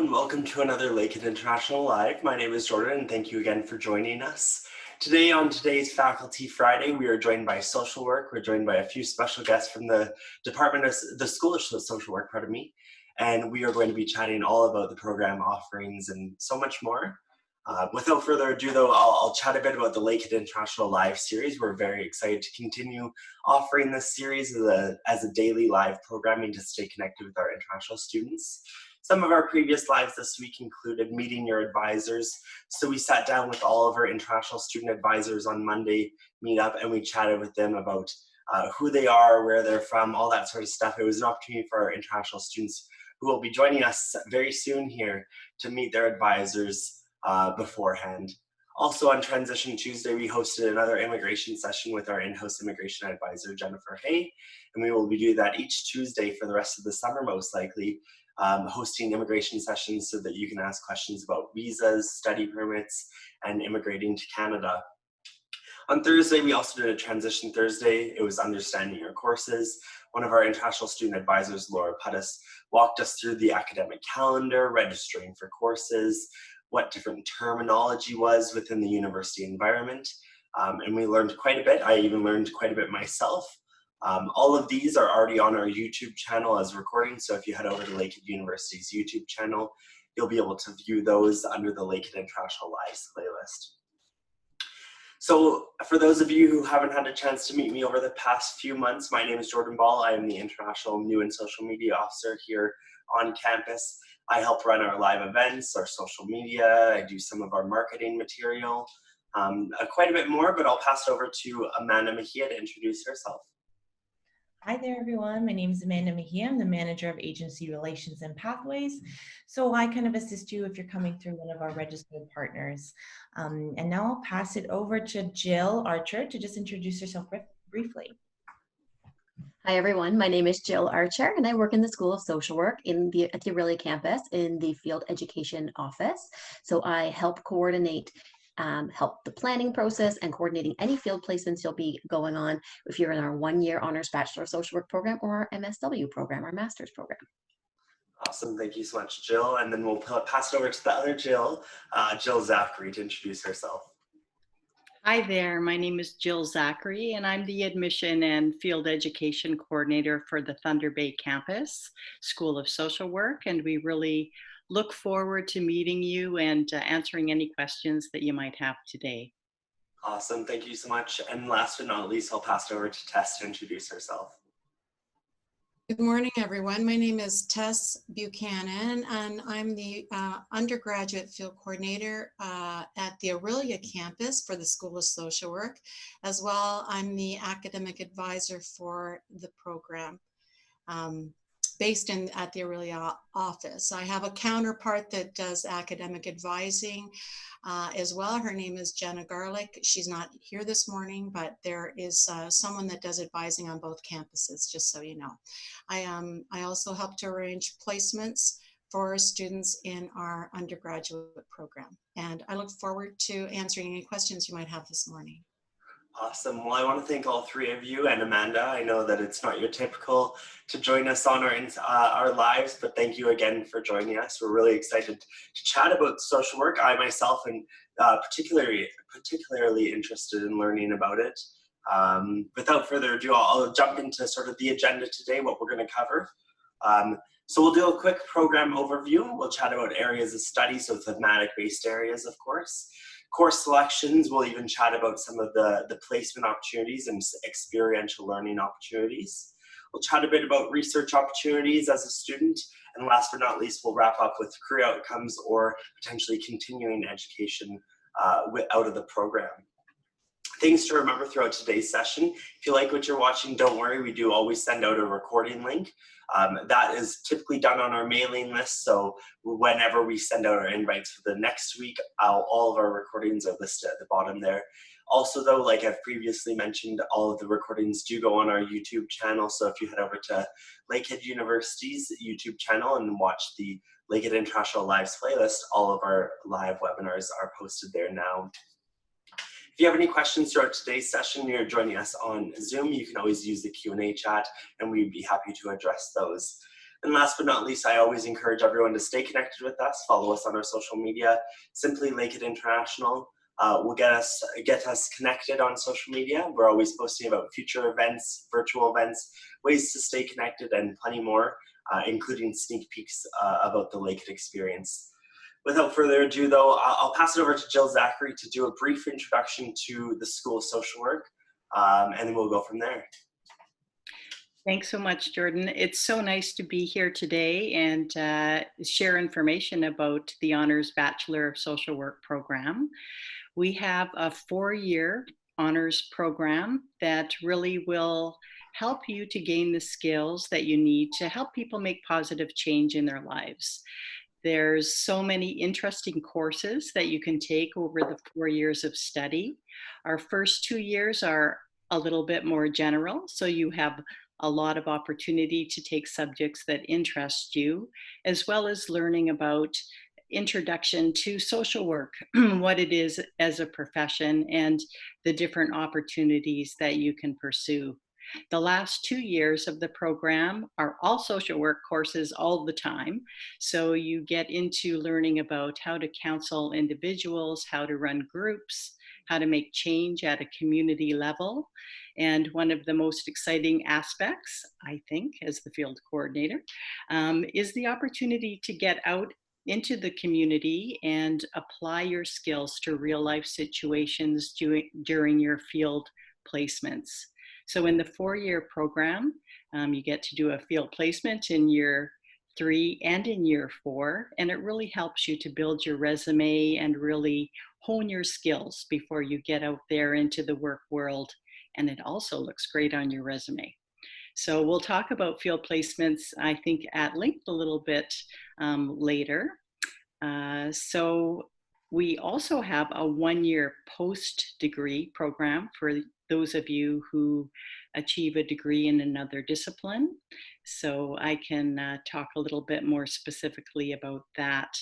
everyone. Welcome to another Lakehead International Live. My name is Jordan, and thank you again for joining us. Today on today's Faculty Friday, we are joined by social work. We're joined by a few special guests from the School of Social Work, and we are going to be chatting all about the program offerings and so much more. Without further ado, though, I'll chat a bit about the Lakehead International Live series. We're very excited to continue offering this series as a daily live programming to stay connected with our international students. Some of our previous lives this week included meeting your advisors. So we sat down with all of our international student advisors on Monday meetup, and we chatted with them about who they are, where they're from, all that sort of stuff. It was an opportunity for our international students who will be joining us very soon here to meet their advisors beforehand. Also on Transition Tuesday, we hosted another immigration session with our in-house immigration advisor, Jennifer Hay, and we will be doing that each Tuesday for the rest of the summer, most likely, hosting immigration sessions so that you can ask questions about visas, study permits, and immigrating to Canada. On Thursday, we also did a Transition Thursday. It was understanding your courses. One of our international student advisors, Laura Puttis, walked us through the academic calendar, registering for courses, what different terminology was within the university environment. And we learned quite a bit. I even learned quite a bit myself. All of these are already on our YouTube channel as recordings. So if you head over to Lakehead University's YouTube channel, you'll be able to view those under the Lakehead International Lives playlist. So for those of you who haven't had a chance to meet me over the past few months, my name is Jordan Ball. I am the International New and Social Media Officer here on campus. I help run our live events, our social media. I do some of our marketing material, quite a bit more, but I'll pass it over to Amanda Mejia to introduce herself. Hi there, everyone. My name is Amanda Mejia. I'm the Manager of Agency Relations and Pathways. So I kind of assist you if you're coming through one of our registered partners. And now I'll pass it over to Jill Archer to just introduce herself briefly. Hi everyone, my name is Jill Archer and I work in the School of Social Work at the Aurelia campus in the Field Education Office. So I help coordinate, help the planning process and coordinating any field placements you'll be going on if you're in our one-year honors Bachelor of Social Work program or our MSW program, our master's program. Awesome, thank you so much, Jill. And then we'll pass it over to the other Jill, Jill Zachary, to introduce herself. Hi there, my name is Jill Zachary and I'm the Admission and Field Education Coordinator for the Thunder Bay Campus School of Social Work, and we really look forward to meeting you and answering any questions that you might have today. Awesome, thank you so much. And last but not least, I'll pass it over to Tess to introduce herself. Good morning, everyone. My name is Tess Buchanan, and I'm the undergraduate field coordinator at the Aurelia campus for the School of Social Work. As well, I'm the academic advisor for the program based at the Aurelia office. I have a counterpart that does academic advising as well. Her name is Jenna Garlick. She's not here this morning, but there is someone that does advising on both campuses, just so you know. I also help to arrange placements for students in our undergraduate program. And I look forward to answering any questions you might have this morning. Awesome. Well, I want to thank all three of you and Amanda. I know that it's not your typical to join us on our lives, but thank you again for joining us. We're really excited to chat about social work. I myself am particularly interested in learning about it. Without further ado, I'll jump into sort of the agenda today, what we're going to cover. So we'll do a quick program overview. We'll chat about areas of study, so thematic-based areas, of course. Course selections, we'll even chat about some of the placement opportunities and experiential learning opportunities. We'll chat a bit about research opportunities as a student. And last but not least, we'll wrap up with career outcomes or potentially continuing education out of the program. Things to remember throughout today's session. If you like what you're watching, don't worry, we do always send out a recording link. That is typically done on our mailing list, so whenever we send out our invites for the next week, all of our recordings are listed at the bottom there. Also though, like I've previously mentioned, all of the recordings do go on our YouTube channel, so if you head over to Lakehead University's YouTube channel and watch the Lakehead International Lives playlist, all of our live webinars are posted there now. If you have any questions throughout today's session, you're joining us on Zoom, you can always use the Q&A chat and we'd be happy to address those. And last but not least, I always encourage everyone to stay connected with us. Follow us on our social media, simply Lakehead International. Will get us connected on social media. We're always posting about future events, virtual events, ways to stay connected, and plenty more, including sneak peeks about the Lakehead experience. Without further ado, though, I'll pass it over to Jill Zachary to do a brief introduction to the School of Social Work, and then we'll go from there. Thanks so much, Jordan. It's so nice to be here today and share information about the Honors Bachelor of Social Work program. We have a 4-year honors program that really will help you to gain the skills that you need to help people make positive change in their lives. There's so many interesting courses that you can take over the 4 years of study. Our first 2 years are a little bit more general, so you have a lot of opportunity to take subjects that interest you, as well as learning about introduction to social work, what it is as a profession, and the different opportunities that you can pursue. The last 2 years of the program are all social work courses all the time. So you get into learning about how to counsel individuals, how to run groups, how to make change at a community level. And one of the most exciting aspects, I think, as the field coordinator, is the opportunity to get out into the community and apply your skills to real life situations during your field placements. So in the 4-year program, you get to do a field placement in year 3 and in year 4, and it really helps you to build your resume and really hone your skills before you get out there into the work world. And it also looks great on your resume. So we'll talk about field placements, I think, at length a little bit later. So we also have a 1-year post-degree program for those of you who achieve a degree in another discipline. So I can talk a little bit more specifically about that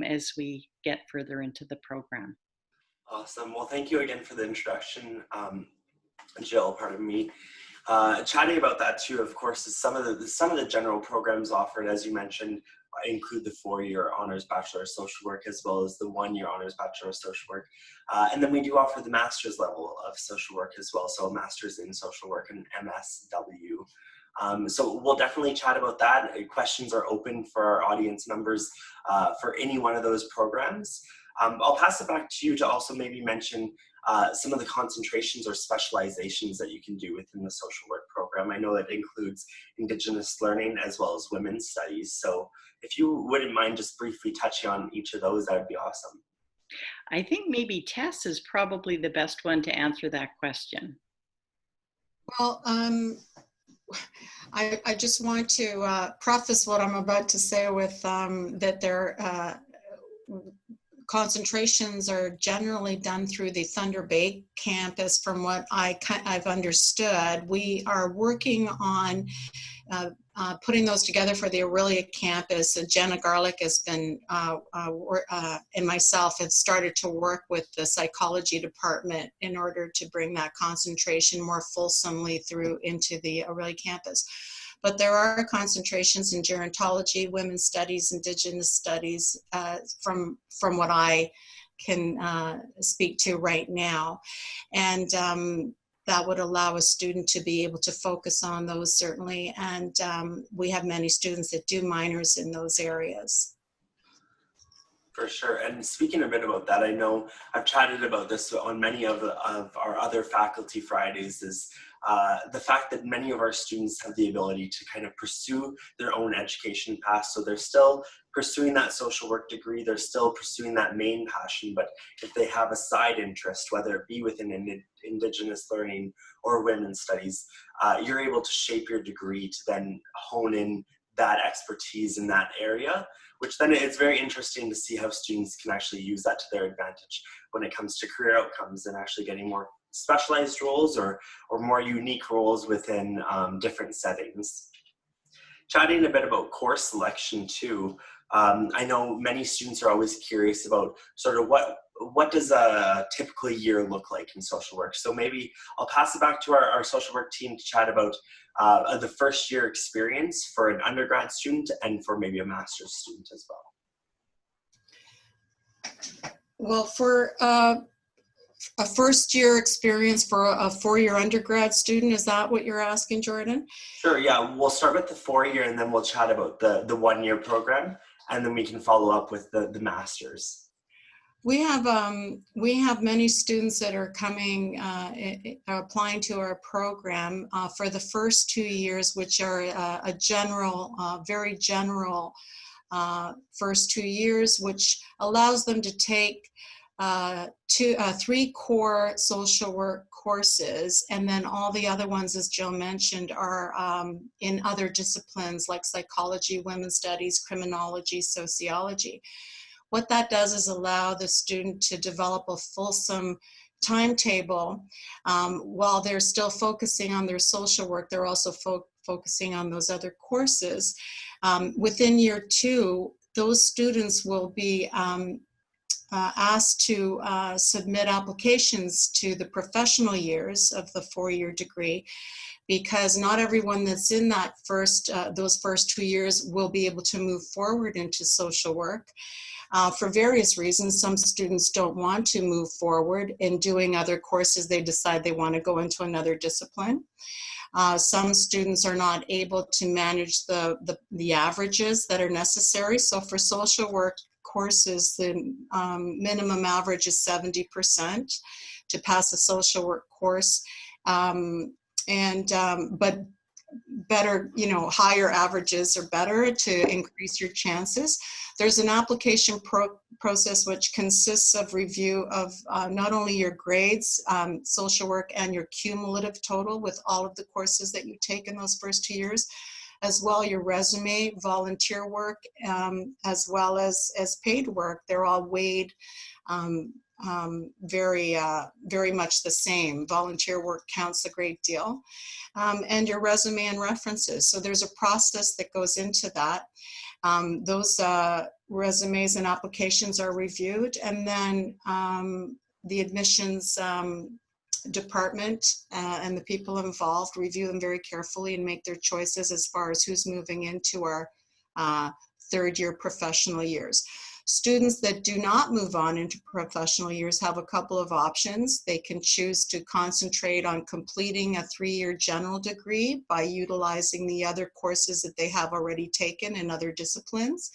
as we get further into the program. Awesome. Well, thank you again for the introduction, Jill, pardon me. Chatting about that too, of course, is some of the general programs offered, as you mentioned, include the 4-year Honors Bachelor of Social Work, as well as the 1-year Honors Bachelor of Social Work. And then we do offer the Master's level of Social Work as well, so a Master's in Social Work, an MSW. So we'll definitely chat about that. Questions are open for our audience members for any one of those programs. I'll pass it back to you to also maybe mention some of the concentrations or specializations that you can do within the social work program. I know that includes Indigenous learning as well as women's studies. So if you wouldn't mind just briefly touching on each of those, that would be awesome. I think maybe Tess is probably the best one to answer that question. Well, I just want to preface what I'm about to say with that their concentrations are generally done through the Thunder Bay campus. From what I've understood, we are working on putting those together for the Aurelia campus. Jenna Garlick has been, and myself have started to work with the psychology department in order to bring that concentration more fulsomely through into the Aurelia campus. But there are concentrations in gerontology, women's studies, Indigenous studies, from what I can speak to right now. And that would allow a student to be able to focus on those, certainly. And we have many students that do minors in those areas. For sure. And speaking a bit about that, I know I've chatted about this on many of our other faculty Fridays, is the fact that many of our students have the ability to kind of pursue their own education path. So they're still pursuing that social work degree, they're still pursuing that main passion, but if they have a side interest, whether it be within Indigenous learning or women's studies, you're able to shape your degree to then hone in that expertise in that area, which then it's very interesting to see how students can actually use that to their advantage when it comes to career outcomes and actually getting more specialized roles or more unique roles within different settings. Chatting a bit about course selection too, I know many students are always curious about sort of what what does a typical year look like in social work? So maybe I'll pass it back to our social work team to chat about the first year experience for an undergrad student and for maybe a master's student as well. Well, for a first year experience for a 4-year undergrad student, is that what you're asking, Jordan? Sure, yeah, we'll start with the 4-year and then we'll chat about the 1-year program, and then we can follow up with the master's. We have many students that are coming, applying to our program for the first 2 years, which are a general, very general first 2 years, which allows them to take 3 core social work courses, and then all the other ones, as Jill mentioned, are in other disciplines like psychology, women's studies, criminology, sociology. What that does is allow the student to develop a fulsome timetable while they're still focusing on their social work. They're also focusing on those other courses. Within year 2, those students will be asked to submit applications to the professional years of the 4-year degree, because not everyone that's in that those first 2 years will be able to move forward into social work. For various reasons, some students don't want to move forward in doing other courses. They decide they want to go into another discipline. Some students are not able to manage the averages that are necessary. So for social work courses, the minimum average is 70% to pass a social work course. But better, higher averages are better to increase your chances. There's an application process which consists of review of not only your grades, social work, and your cumulative total with all of the courses that you take in those first 2 years, as well your resume, volunteer work, as well as paid work. They're all weighed very much the same. Volunteer work counts a great deal. And your resume and references. So there's a process that goes into that. Those resumes and applications are reviewed, and then the admissions department and the people involved review them very carefully and make their choices as far as who's moving into our 3rd-year professional years. Students that do not move on into professional years have a couple of options. They can choose to concentrate on completing a 3-year general degree by utilizing the other courses that they have already taken in other disciplines.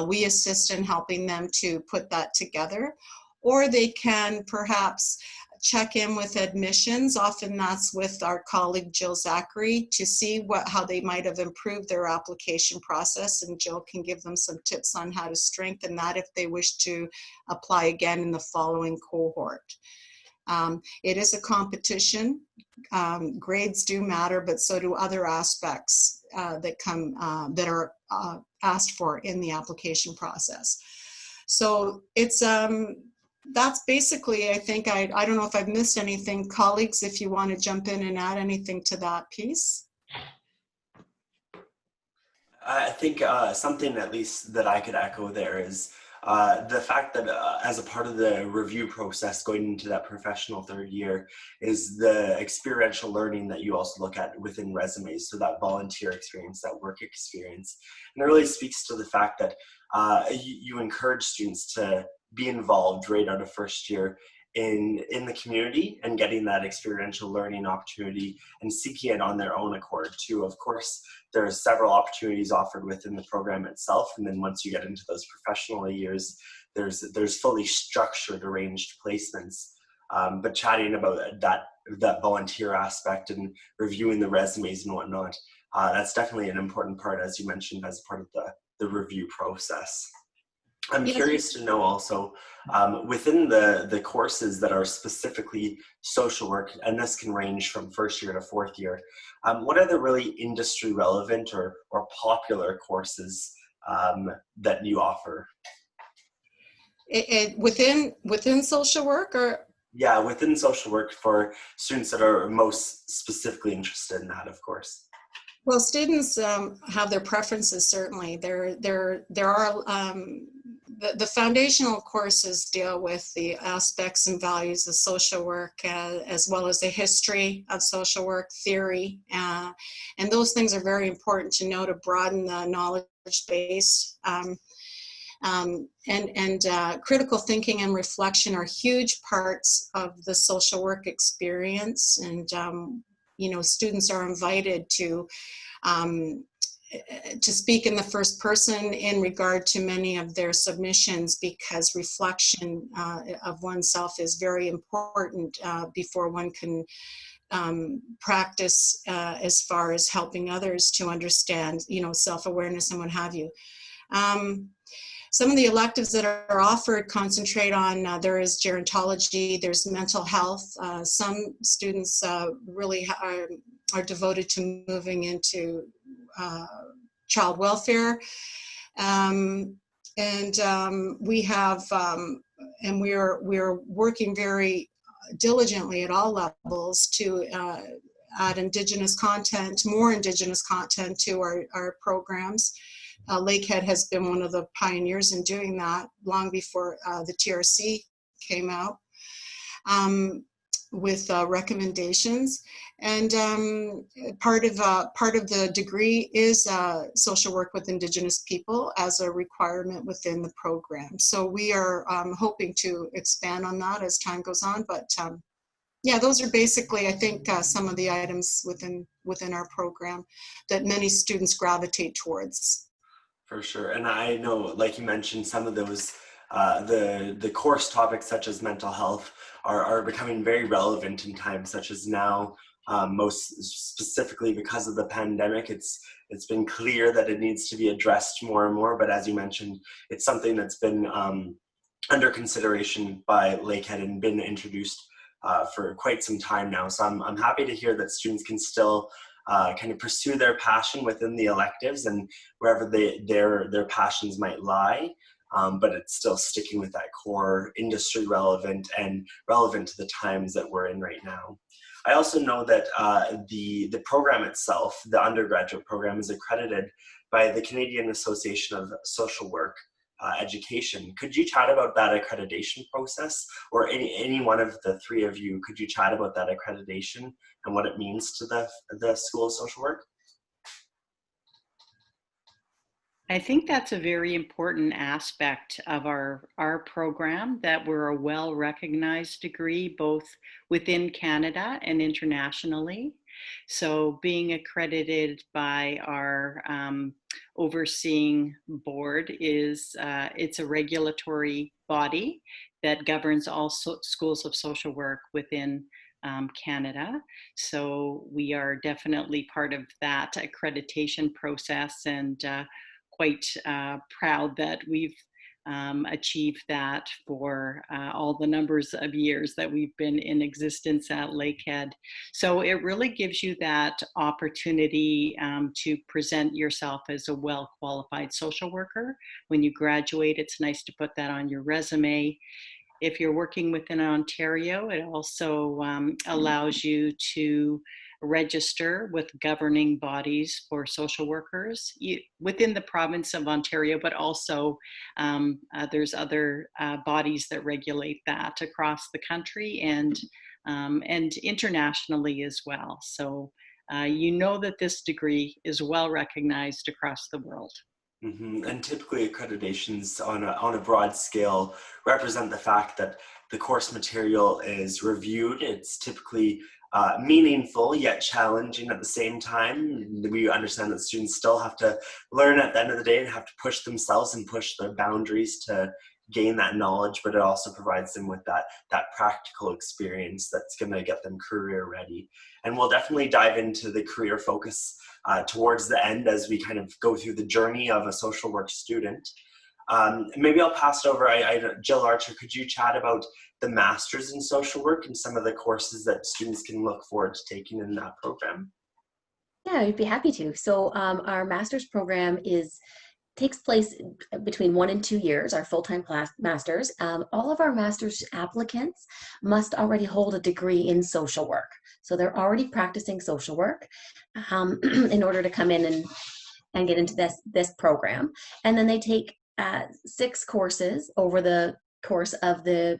We assist in helping them to put that together. Or they can perhaps check in with admissions. Often that's with our colleague Jill Zachary to see how they might have improved their application process, and Jill can give them some tips on how to strengthen that if they wish to apply again in the following cohort. It is a competition. Grades do matter, but so do other aspects that are asked for in the application process. So it's that's basically, I think, I don't know if I've missed anything. Colleagues, if you want to jump in and add anything to that piece. I think something at least that I could echo there is the fact that as a part of the review process going into that professional 3rd year is the experiential learning that you also look at within resumes. So that volunteer experience, that work experience. And it really speaks to the fact that you encourage students to be involved right out of 1st year in the community and getting that experiential learning opportunity and seeking it on their own accord too. Of course, there are several opportunities offered within the program itself, and then once you get into those professional years, there's fully structured, arranged placements. But chatting about that volunteer aspect and reviewing the resumes and whatnot, that's definitely an important part, as you mentioned, as part of the review process. I'm curious to know also, within the courses that are specifically social work, and this can range from 1st year to 4th year, what are the really industry relevant or popular courses that you offer? Within social work, or? Yeah, within social work for students that are most specifically interested in that, of course. Well, students have their preferences, certainly. There are, the foundational courses deal with the aspects and values of social work, as well as the history of social work, theory, and those things are very important to know to broaden the knowledge base. Critical thinking and reflection are huge parts of the social work experience, and students are invited to speak in the first person in regard to many of their submissions, because reflection of oneself is very important before one can practice as far as helping others to understand, self-awareness and what have you. Some of the electives that are offered concentrate on, there is gerontology, there's mental health. Some students really are devoted to moving into child welfare. We have, and we're working very diligently at all levels to add Indigenous content, more Indigenous content to our programs. Lakehead has been one of the pioneers in doing that long before the TRC came out with recommendations. And part of the degree is social work with Indigenous people as a requirement within the program. So we are hoping to expand on that as time goes on. But yeah, those are basically, I think, some of the items within our program that many students gravitate towards. For sure. And I know, like you mentioned, some of those, the course topics such as mental health are becoming very relevant in times such as now, most specifically because of the pandemic. It's been clear that it needs to be addressed more and more, but as you mentioned, it's something that's been under consideration by Lakehead and been introduced for quite some time now. So I'm happy to hear that students can still kind of pursue their passion within the electives and wherever their passions might lie, but it's still sticking with that core industry relevant and relevant to the times that we're in right now. I also know that the program itself, the undergraduate program, is accredited by the Canadian Association of Social Work Education. Could you chat about that accreditation process, or any one of the three of you, could you chat about that accreditation and what it means to the School of Social Work? I think that's a very important aspect of our program, that we're a well-recognized degree both within Canada and internationally. So being accredited by our overseeing board is, it's a regulatory body that governs all schools of social work within Canada. So we are definitely part of that accreditation process, and quite proud that we've achieved that for all the numbers of years that we've been in existence at Lakehead. So it really gives you that opportunity to present yourself as a well-qualified social worker. When you graduate, it's nice to put that on your resume. If you're working within Ontario, it also allows you to register with governing bodies for social workers within the province of Ontario, but also there's other bodies that regulate that across the country and internationally as well. So you know that this degree is well recognized across the world. Mm-hmm. And typically accreditations on a broad scale represent the fact that the course material is reviewed. It's typically meaningful yet challenging at the same time. We understand that students still have to learn at the end of the day and have to push themselves and push their boundaries to gain that knowledge, but it also provides them with that practical experience that's going to get them career ready. And we'll definitely dive into the career focus towards the end as we kind of go through the journey of a social work student. Maybe I'll pass it over. Jill Archer, could you chat about the Masters in Social Work and some of the courses that students can look forward to taking in that program? Yeah, I'd be happy to. So our master's program is takes place between 1 and 2 years, our full-time masters. All of our master's applicants must already hold a degree in social work. So they're already practicing social work in order to come in and get into this program. And then they take 6 courses over the course of the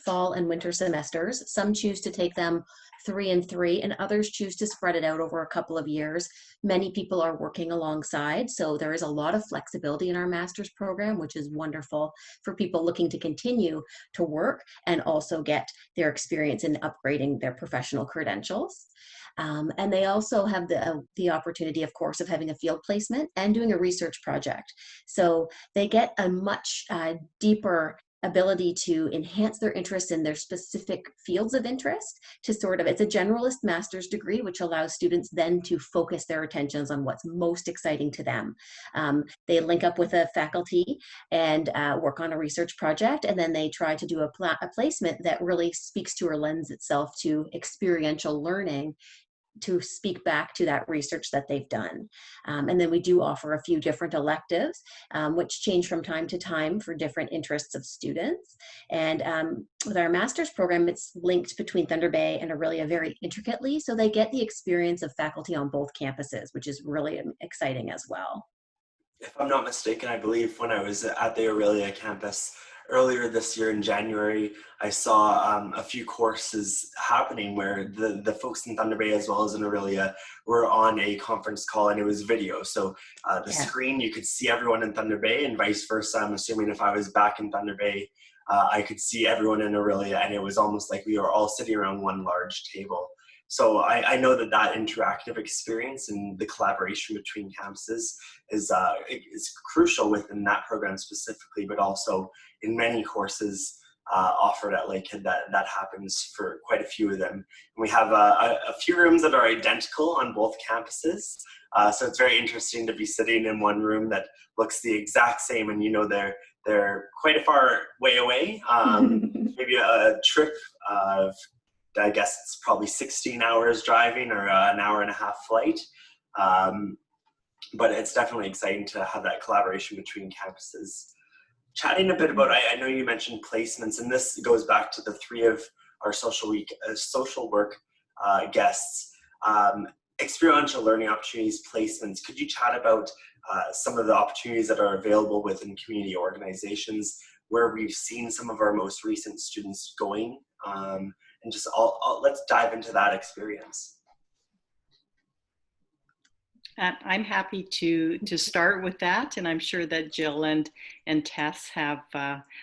fall and winter semesters. Some choose to take them 3 and 3, and others choose to spread it out over a couple of years. Many people are working alongside, so there is a lot of flexibility in our master's program, which is wonderful for people looking to continue to work and also get their experience in upgrading their professional credentials. And they also have the opportunity, of course, of having a field placement and doing a research project. So they get a much deeper ability to enhance their interest in their specific fields of interest to it's a generalist master's degree, which allows students then to focus their attentions on what's most exciting to them. They link up with a faculty and work on a research project, and then they try to do a placement that really speaks to or lends itself to experiential learning, to speak back to that research that they've done. And then we do offer a few different electives, which change from time to time for different interests of students. And with our master's program, it's linked between Thunder Bay and Aurelia very intricately, so they get the experience of faculty on both campuses, which is really exciting as well. If I'm not mistaken, I believe when I was at the Aurelia campus earlier this year in January, I saw a few courses happening where the folks in Thunder Bay as well as in Aurelia were on a conference call, and it was video. So the screen, you could see everyone in Thunder Bay, and vice versa. I'm assuming if I was back in Thunder Bay, I could see everyone in Aurelia, and it was almost like we were all sitting around one large table. So I know that interactive experience and the collaboration between campuses is crucial within that program specifically, but also in many courses offered at Lakehead that happens for quite a few of them. And we have a few rooms that are identical on both campuses. So it's very interesting to be sitting in one room that looks the exact same, and they're quite a far way away. Maybe a trip of, I guess it's probably 16 hours driving or an hour and a half flight. But it's definitely exciting to have that collaboration between campuses. Chatting a bit about, I know you mentioned placements, and this goes back to the 3 of our social work guests. Experiential learning opportunities, placements. Could you chat about some of the opportunities that are available within community organizations, where we've seen some of our most recent students going? And just let's dive into that experience. I'm happy to start with that, and I'm sure that Jill and Tess have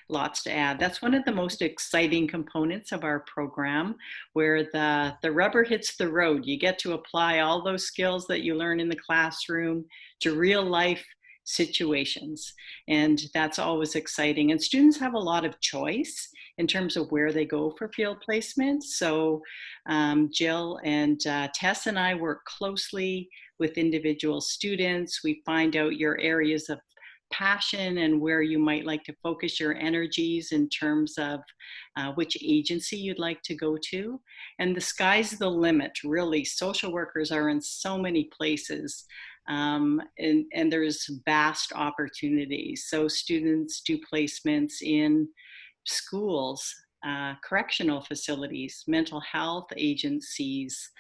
lots to add. That's one of the most exciting components of our program, where the rubber hits the road. You get to apply all those skills that you learn in the classroom to real life situations, and that's always exciting. And students have a lot of choice in terms of where they go for field placement. So Jill and Tess and I work closely with individual students. We find out your areas of passion and where you might like to focus your energies in terms of which agency you'd like to go to. And the sky's the limit, really. Social workers are in so many places. And there's vast opportunities. So students do placements in schools, correctional facilities, mental health agencies.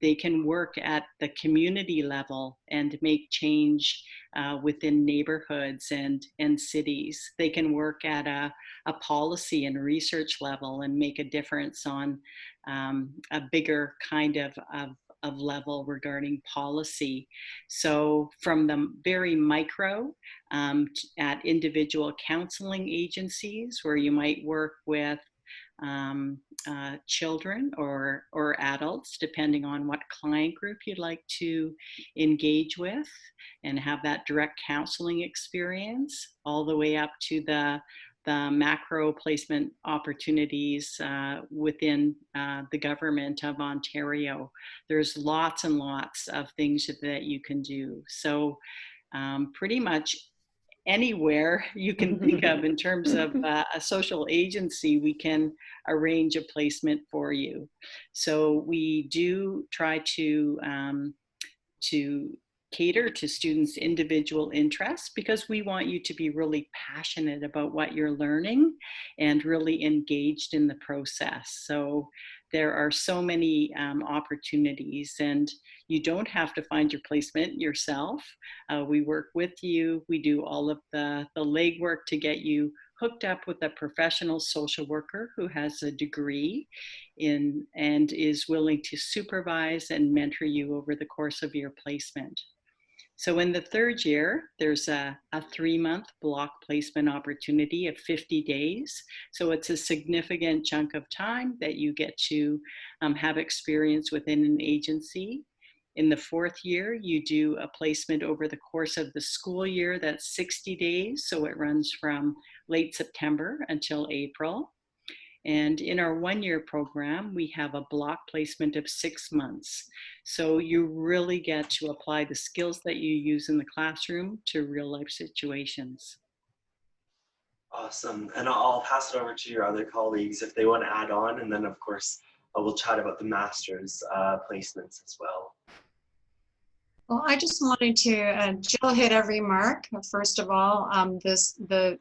They can work at the community level and make change within neighborhoods and cities. They can work at a policy and research level and make a difference on a bigger kind of level regarding policy. So from the very micro at individual counseling agencies, where you might work with children or adults, depending on what client group you'd like to engage with and have that direct counseling experience, all the way up to the macro placement opportunities within the government of Ontario. There's lots and lots of things that you can do. So pretty much anywhere you can think of in terms of a social agency, we can arrange a placement for you. So we do try to cater to students' individual interests, because we want you to be really passionate about what you're learning and really engaged in the process. So there are so many opportunities, and you don't have to find your placement yourself. We work with you. We do all of the legwork to get you hooked up with a professional social worker who has a degree in and is willing to supervise and mentor you over the course of your placement. So in the third year, there's a 3-month block placement opportunity of 50 days. So it's a significant chunk of time that you get to have experience within an agency. In the fourth year, you do a placement over the course of the school year. That's 60 days. So it runs from late September until April. And in our 1-year program, we have a block placement of 6 months. So you really get to apply the skills that you use in the classroom to real life situations. Awesome. And I'll pass it over to your other colleagues if they want to add on. And then, of course, we'll chat about the master's placements as well. Well, I just wanted to, Jill hit every mark. First of all, the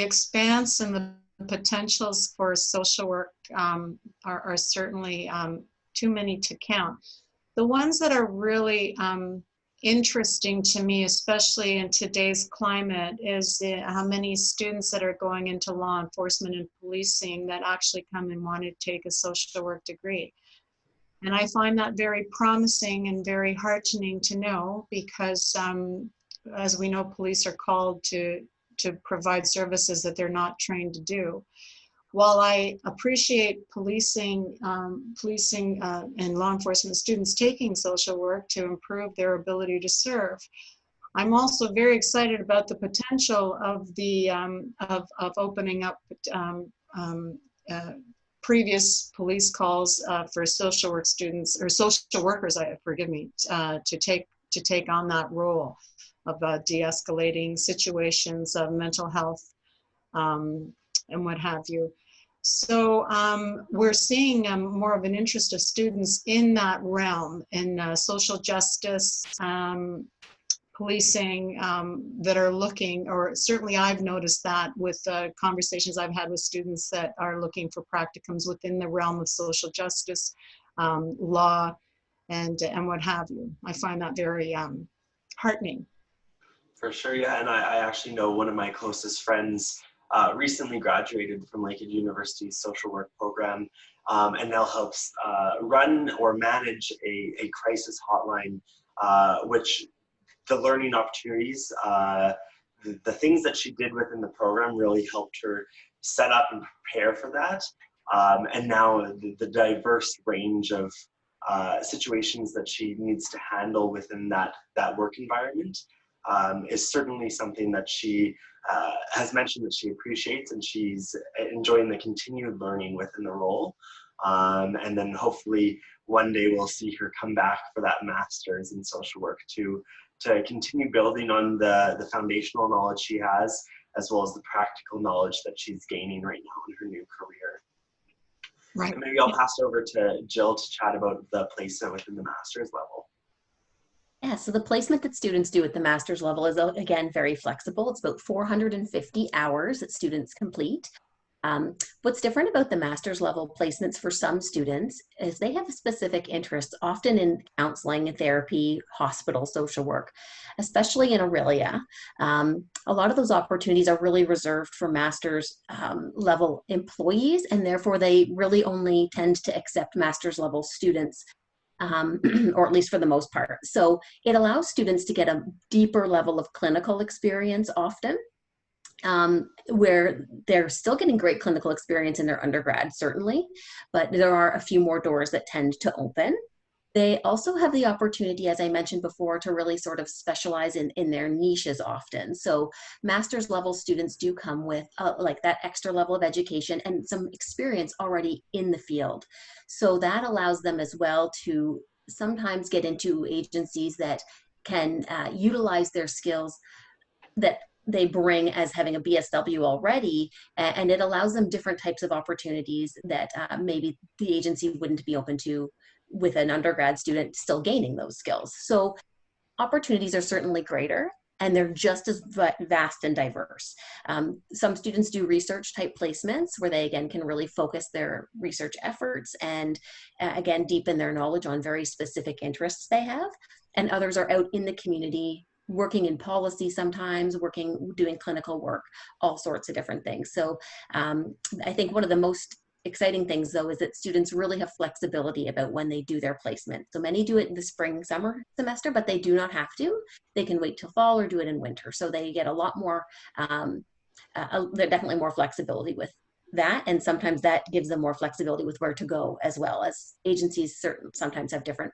expanse and the potentials for social work are certainly too many to count. The ones that are really interesting to me, especially in today's climate, is how many students that are going into law enforcement and policing that actually come and want to take a social work degree. And I find that very promising and very heartening to know, because as we know, police are called to provide services that they're not trained to do. While I appreciate policing and law enforcement students taking social work to improve their ability to serve, I'm also very excited about the potential of the of opening up previous police calls for social work students or social workers, forgive me, to take on that role of de-escalating situations of mental health and what have you. So we're seeing more of an interest of students in that realm, in social justice, policing, that are looking, or certainly I've noticed that with conversations I've had with students that are looking for practicums within the realm of social justice, law, and what have you. I find that very heartening. For sure, yeah. And I actually know one of my closest friends recently graduated from Lakehead University's social work program, and now helps run or manage a crisis hotline, which the learning opportunities, the things that she did within the program really helped her set up and prepare for that. And now the diverse range of situations that she needs to handle within that work environment is certainly something that she has mentioned that she appreciates, and she's enjoying the continued learning within the role. And then hopefully one day we'll see her come back for that master's in social work to continue building on the foundational knowledge she has, as well as the practical knowledge that she's gaining right now in her new career. Right. And maybe I'll pass it over to Jill to chat about the placement within the master's level. Yeah, so the placement that students do at the master's level is, again, very flexible. It's about 450 hours that students complete. What's different about the master's level placements for some students is they have specific interests, often in counseling and therapy, hospital, social work, especially in Aurelia. A lot of those opportunities are really reserved for master's level employees, and therefore they really only tend to accept master's level students, or at least for the most part. So it allows students to get a deeper level of clinical experience often, where they're still getting great clinical experience in their undergrad, certainly, but there are a few more doors that tend to open. They also have the opportunity, as I mentioned before, to really sort of specialize in their niches often. So master's level students do come with like that extra level of education and some experience already in the field. So that allows them as well to sometimes get into agencies that can utilize their skills that they bring as having a BSW already, and it allows them different types of opportunities that maybe the agency wouldn't be open to with an undergrad student still gaining those skills. So opportunities are certainly greater, and they're just as vast and diverse. Some students do research type placements where they, again, can really focus their research efforts and, again, deepen their knowledge on very specific interests they have. And others are out in the community, working in policy sometimes, doing clinical work, all sorts of different things. So I think one of the most exciting things, though, is that students really have flexibility about when they do their placement. So many do it in the spring, summer semester, but they do not have to. They can wait till fall or do it in winter. So they get a lot more, they're definitely more flexibility with that. And sometimes that gives them more flexibility with where to go, as well as agencies sometimes have different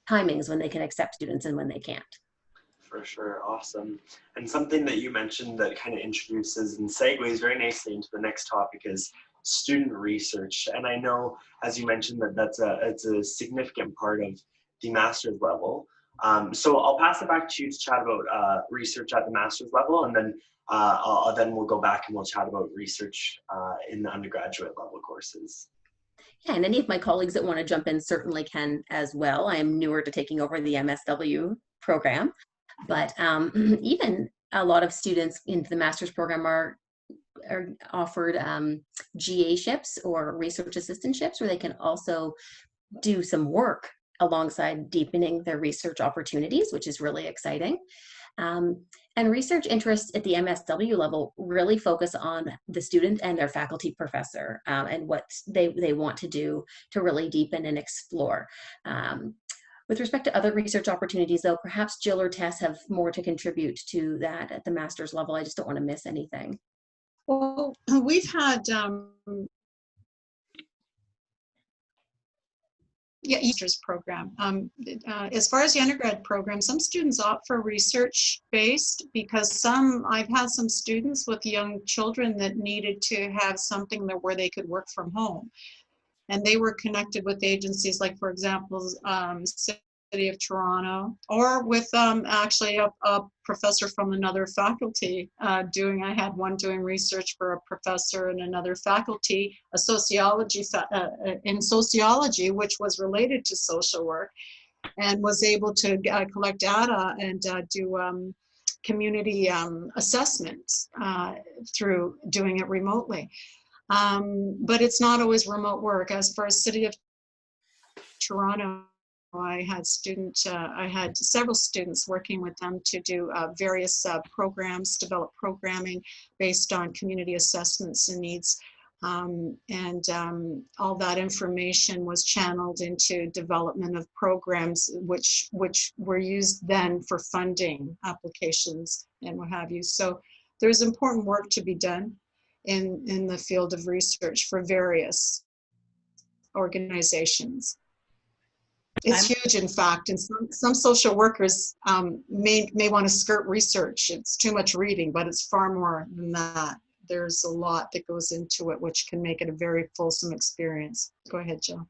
timings when they can accept students and when they can't. For sure, awesome. And something that you mentioned that kind of introduces and segues very nicely into the next topic is student research. And I know, as you mentioned, it's a significant part of the master's level. So I'll pass it back to you to chat about research at the master's level, and then then we'll go back and we'll chat about research in the undergraduate level courses. Yeah, and any of my colleagues that want to jump in certainly can as well. I am newer to taking over the MSW program, but even a lot of students into the master's program are offered GA-ships or research assistantships, where they can also do some work alongside deepening their research opportunities, which is really exciting. And research interests at the MSW level really focus on the student and their faculty professor and what they want to do to really deepen and explore. With respect to other research opportunities, though, perhaps Jill or Tess have more to contribute to that at the master's level. I just don't want to miss anything. Well, we've had master's program. As far as the undergrad program, some students opt for research-based because I've had some students with young children that needed to have something where they could work from home. And they were connected with agencies like, for example, City of Toronto, or with actually a professor from another faculty I had one doing research for a professor in another faculty, in sociology, which was related to social work, and was able to collect data and do community assessments through doing it remotely. But it's not always remote work. As for a City of Toronto, I had several students working with them to do various programs, develop programming based on community assessments and needs. All that information was channeled into development of programs which were used then for funding applications and what have you. So there's important work to be done in the field of research for various organizations. It's huge, in fact, and some social workers may want to skirt research. It's too much reading, but it's far more than that. There's a lot that goes into it, which can make it a very fulsome experience. Go ahead, Jill.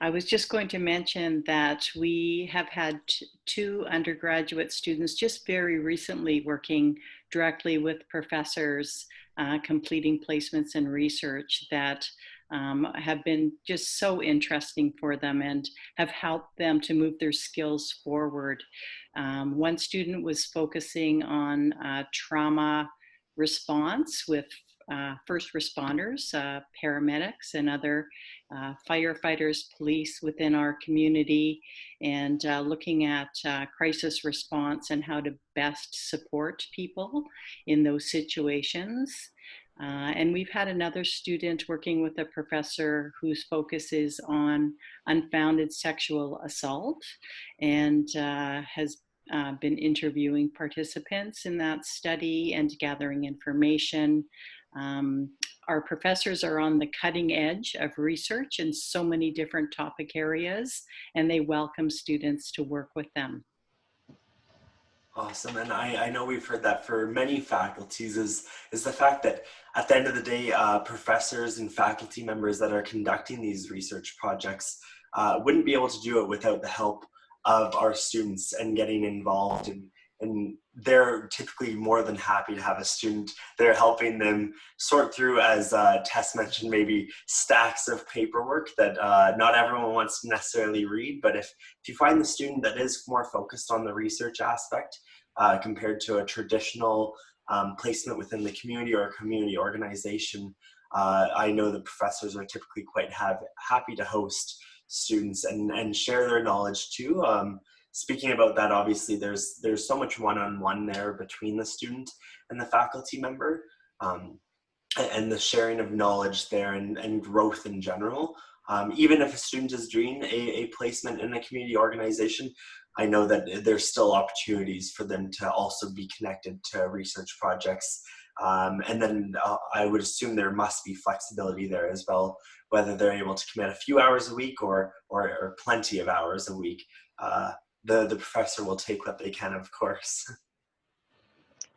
I was just going to mention that we have had two undergraduate students just very recently working directly with professors, completing placements and research that have been just so interesting for them and have helped them to move their skills forward. One student was focusing on trauma response with first responders, paramedics, and other firefighters, police within our community, and looking at crisis response and how to best support people in those situations. And we've had another student working with a professor whose focus is on unfounded sexual assault, and has been interviewing participants in that study and gathering information. Our professors are on the cutting edge of research in so many different topic areas, and they welcome students to work with them. Awesome, and I know we've heard that for many faculties is the fact that at the end of the day, professors and faculty members that are conducting these research projects wouldn't be able to do it without the help of our students and getting involved and they're typically more than happy to have a student. They're helping them sort through, as Tess mentioned, maybe stacks of paperwork that not everyone wants to necessarily read. But if you find the student that is more focused on the research aspect compared to a traditional placement within the community or a community organization, I know the professors are typically quite happy to host students and share their knowledge too. Speaking about that, obviously there's so much one-on-one there between the student and the faculty member, and the sharing of knowledge there and growth in general. Even if a student is doing a placement in a community organization, I know that there's still opportunities for them to also be connected to research projects. And then I would assume there must be flexibility there as well, whether they're able to commit a few hours a week or plenty of hours a week. The professor will take what they can, of course.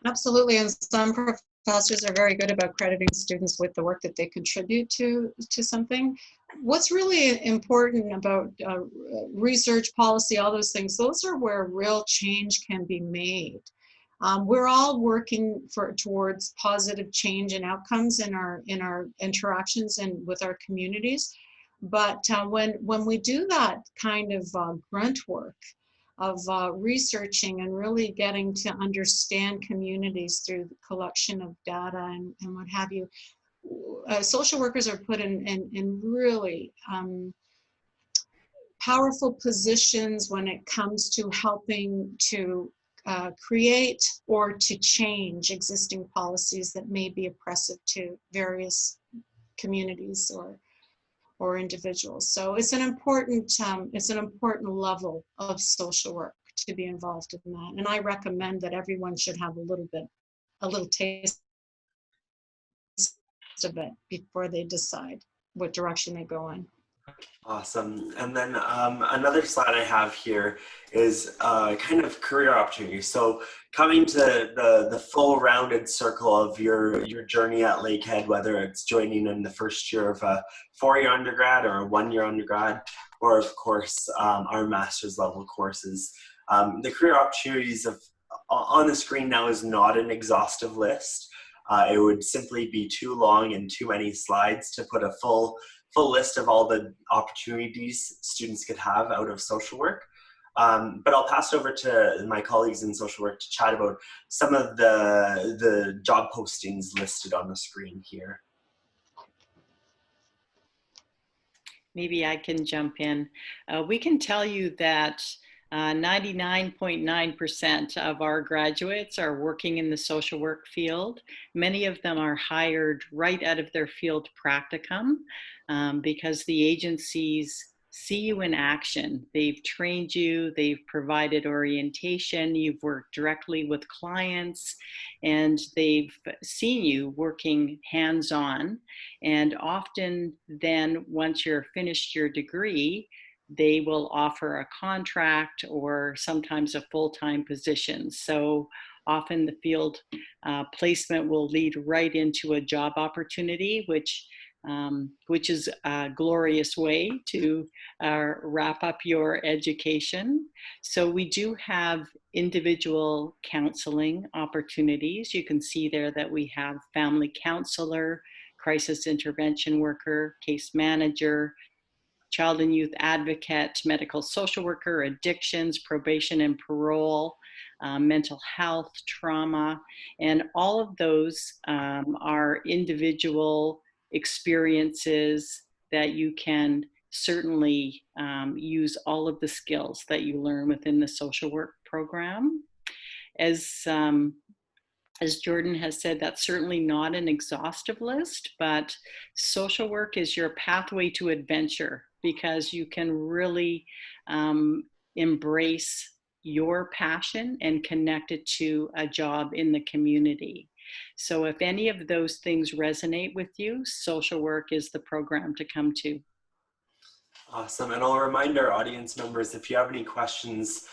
Absolutely, and some professors are very good about crediting students with the work that they contribute to something. What's really important about research, policy, all those things, those are where real change can be made. We're all working towards positive change and outcomes in our interactions and with our communities. But when we do that kind of grunt work of researching and really getting to understand communities through the collection of data and what have you, social workers are put in really powerful positions when it comes to helping to create or to change existing policies that may be oppressive to various communities or individuals. So it's an important level of social work to be involved in that. And I recommend that everyone should have a little taste of it before they decide what direction they go in. Awesome. And then another slide I have here is kind of career opportunities. So coming to the full rounded circle of your journey at Lakehead, whether it's joining in the first year of a 4-year undergrad or a 1-year undergrad, or of course our master's level courses. The career opportunities on the screen now is not an exhaustive list. It would simply be too long and too many slides to put a full list of all the opportunities students could have out of social work. But I'll pass it over to my colleagues in social work to chat about some of the job postings listed on the screen here. Maybe I can jump in. We can tell you that 99.9% of our graduates are working in the social work field. Many of them are hired right out of their field practicum because the agencies see you in action. They've trained you, they've provided orientation, you've worked directly with clients, and they've seen you working hands-on. And often then, once you're finished your degree, they will offer a contract or sometimes a full-time position. So often the field placement will lead right into a job opportunity, which is a glorious way to wrap up your education. So we do have individual counseling opportunities. You can see there that we have family counselor, crisis intervention worker, case manager, child and youth advocate, medical social worker, addictions, probation and parole, mental health, trauma, and all of those are individual experiences that you can certainly use all of the skills that you learn within the social work program. As Jordan has said, that's certainly not an exhaustive list, but social work is your pathway to adventure because you can really embrace your passion and connect it to a job in the community. So if any of those things resonate with you, social work is the program to come to. Awesome. And I'll remind our audience members, if you have any questions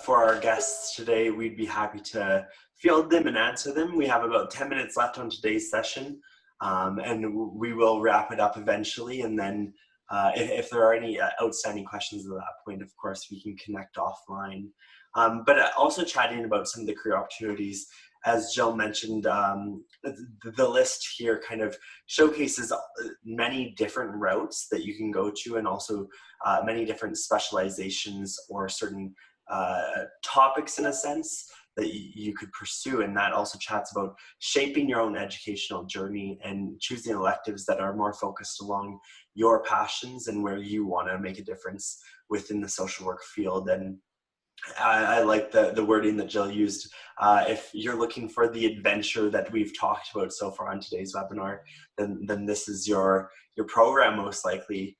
for our guests today, we'd be happy to field them and answer them. We have about 10 minutes left on today's session, and we will wrap it up eventually. And then if there are any outstanding questions at that point, of course, we can connect offline. But also chatting about some of the career opportunities, as Jill mentioned, the list here kind of showcases many different routes that you can go to, and also many different specializations or certain topics, in a sense, that you could pursue. And that also chats about shaping your own educational journey and choosing electives that are more focused along your passions and where you want to make a difference within the social work field. And I like the wording that Jill used. If you're looking for the adventure that we've talked about so far on today's webinar, then this is your program, most likely.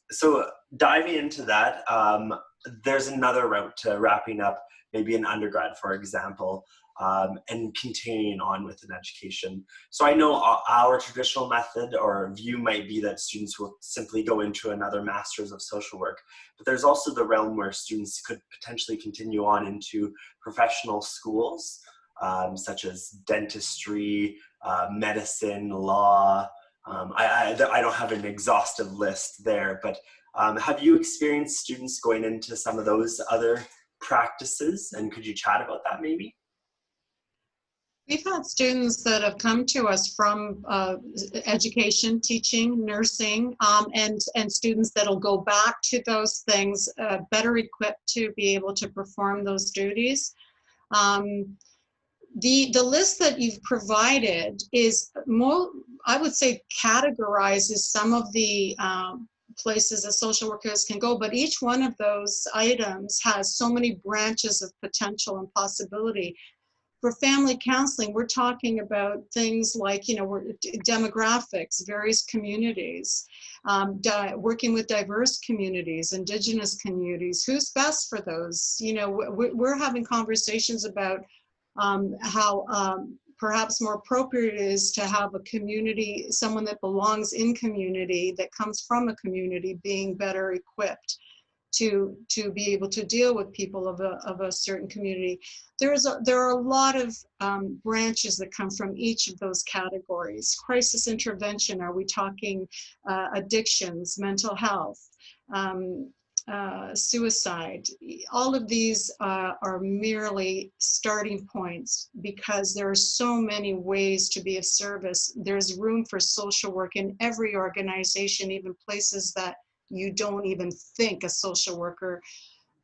So diving into that, there's another route to wrapping up, maybe an undergrad, for example, and continuing on with an education. So I know our traditional method or view might be that students will simply go into another master's of social work, but there's also the realm where students could potentially continue on into professional schools, such as dentistry, medicine, law. I don't have an exhaustive list there, but have you experienced students going into some of those other practices, and could you chat about that maybe? We've had students that have come to us from education, teaching, nursing, and students that'll go back to those things better equipped to be able to perform those duties. The list that you've provided is more, I would say, categorizes some of the places that social workers can go, but each one of those items has so many branches of potential and possibility. For family counseling, we're talking about things like, demographics, various communities, working with diverse communities, Indigenous communities. Who's best for those? We're having conversations about how perhaps more appropriate it is to have a community, someone that belongs in community, that comes from a community, being better equipped to be able to deal with people of a certain community. There are a lot of branches that come from each of those categories. Crisis intervention, are we talking addictions, mental health, suicide? All of these are merely starting points, because there are so many ways to be of service. There's room for social work in every organization, even places that you don't even think a social worker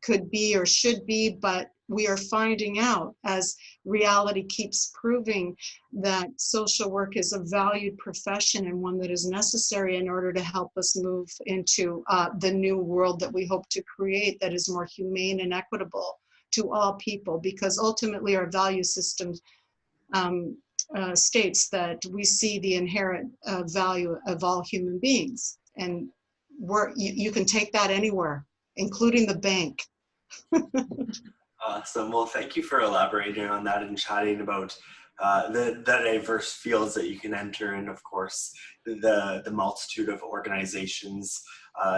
could be or should be, but we are finding out, as reality keeps proving, that social work is a valued profession and one that is necessary in order to help us move into the new world that we hope to create, that is more humane and equitable to all people, because ultimately our value system states that we see the inherent value of all human beings, and you can take that anywhere, including the bank. Awesome. Well, thank you for elaborating on that and chatting about the diverse fields that you can enter, and of course the multitude of organizations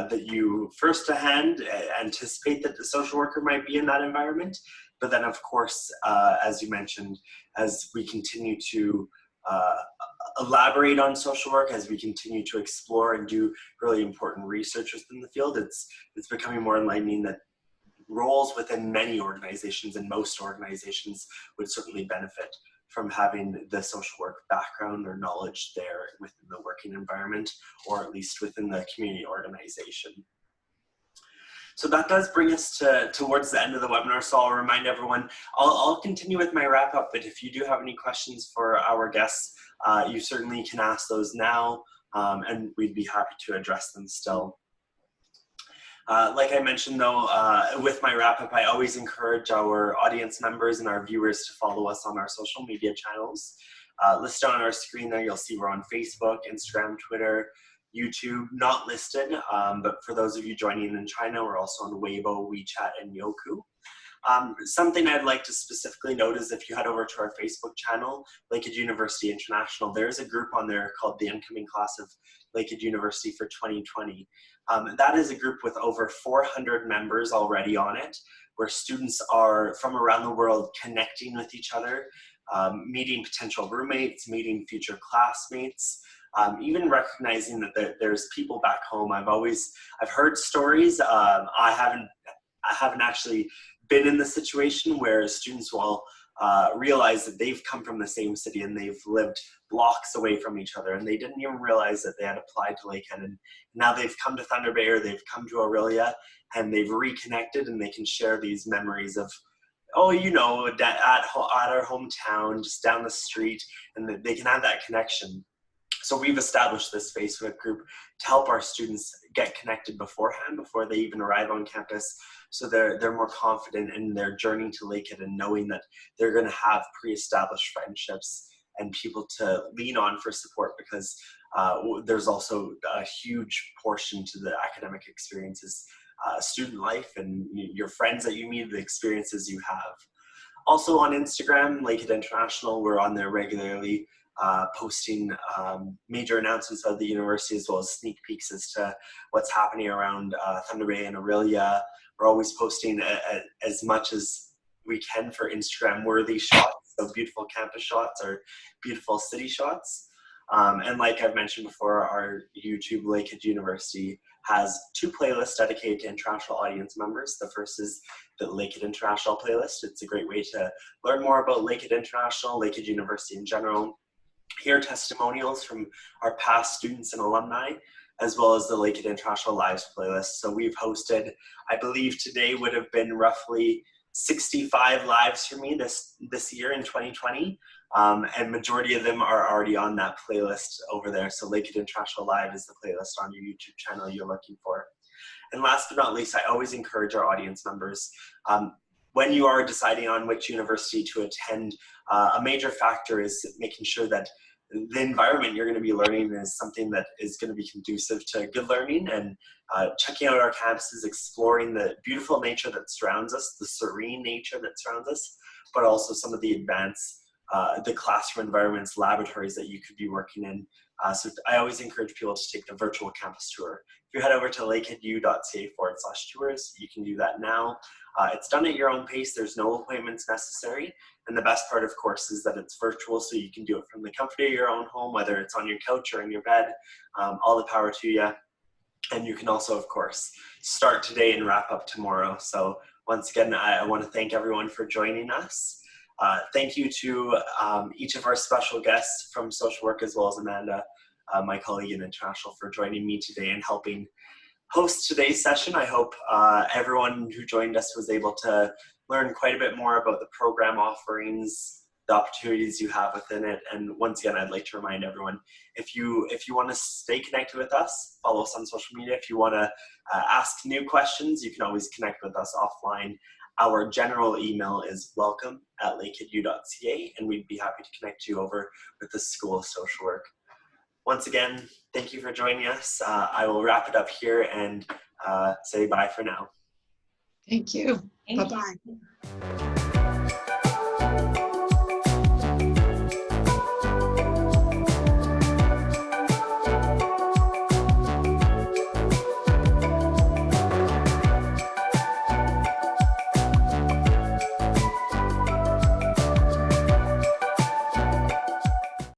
that you firsthand anticipate that the social worker might be in that environment. But then, of course, as you mentioned, as we continue to elaborate on social work, as we continue to explore and do really important research within the field, it's becoming more enlightening that roles within many organizations and most organizations would certainly benefit from having the social work background or knowledge there within the working environment, or at least within the community organization. So that does bring us towards the end of the webinar. So I'll remind everyone, I'll continue with my wrap up, but if you do have any questions for our guests, you certainly can ask those now, and we'd be happy to address them still. Like I mentioned though, with my wrap up, I always encourage our audience members and our viewers to follow us on our social media channels. Listed on our screen there, you'll see we're on Facebook, Instagram, Twitter, YouTube, not listed, but for those of you joining in China, we're also on Weibo, WeChat, and Youku. Something I'd like to specifically note is if you head over to our Facebook channel, Lakehead University International, there's a group on there called the Incoming Class of Lakehead University for 2020. That is a group with over 400 members already on it, where students are from around the world connecting with each other, meeting potential roommates, meeting future classmates, even recognizing that there's people back home. I've heard stories. I haven't actually been in the situation where students will realize that they've come from the same city and they've lived blocks away from each other, and they didn't even realize that they had applied to Lakehead, and now they've come to Thunder Bay or they've come to Aurelia and they've reconnected, and they can share these memories of, oh, you know, at our hometown, just down the street, and they can have that connection. So we've established this Facebook group to help our students get connected beforehand, before they even arrive on campus, so they're more confident in their journey to Lakehead and knowing that they're going to have pre-established friendships and people to lean on for support, because there's also a huge portion to the academic experiences, student life, and your friends that you meet, the experiences you have. Also on Instagram, Lakehead International, we're on there regularly, posting major announcements of the university, as well as sneak peeks as to what's happening around Thunder Bay and Aurelia. We're always posting as much as we can for Instagram worthy shots, so beautiful campus shots or beautiful city shots. And like I've mentioned before, our YouTube Lakehead University has 2 playlists dedicated to international audience members. The first is the Lakehead International playlist. It's a great way to learn more about Lakehead International, Lakehead University in general, hear testimonials from our past students and alumni, as well as the Lakehead International Lives playlist. So we've hosted, I believe today would have been roughly 65 lives for me this year in 2020. And majority of them are already on that playlist over there. So Lakehead International Live is the playlist on your YouTube channel you're looking for. And last but not least, I always encourage our audience members, when you are deciding on which university to attend, a major factor is making sure that the environment you're going to be learning is something that is going to be conducive to good learning, and checking out our campuses, exploring the beautiful nature that surrounds us, the serene nature that surrounds us, but also some of the advanced, the classroom environments, laboratories that you could be working in. So I always encourage people to take the virtual campus tour. If you head over to lakeheadu.ca/tours, you can do that now. It's done at your own pace. There's no appointments necessary. And the best part, of course, is that it's virtual, so you can do it from the comfort of your own home, whether it's on your couch or in your bed. All the power to you. And you can also, of course, start today and wrap up tomorrow. So once again, I want to thank everyone for joining us. Thank you to each of our special guests from social work, as well as Amanda, my colleague in international, for joining me today and helping host today's session. I hope everyone who joined us was able to learn quite a bit more about the program offerings, the opportunities you have within it. And once again, I'd like to remind everyone, if you want to stay connected with us, follow us on social media. If you want to ask new questions, you can always connect with us offline. Our general email is welcome@lakeheadu.ca, and we'd be happy to connect you over with the School of Social Work. Once again, thank you for joining us. I will wrap it up here and say bye for now. Thank you. Thank Bye-bye. you.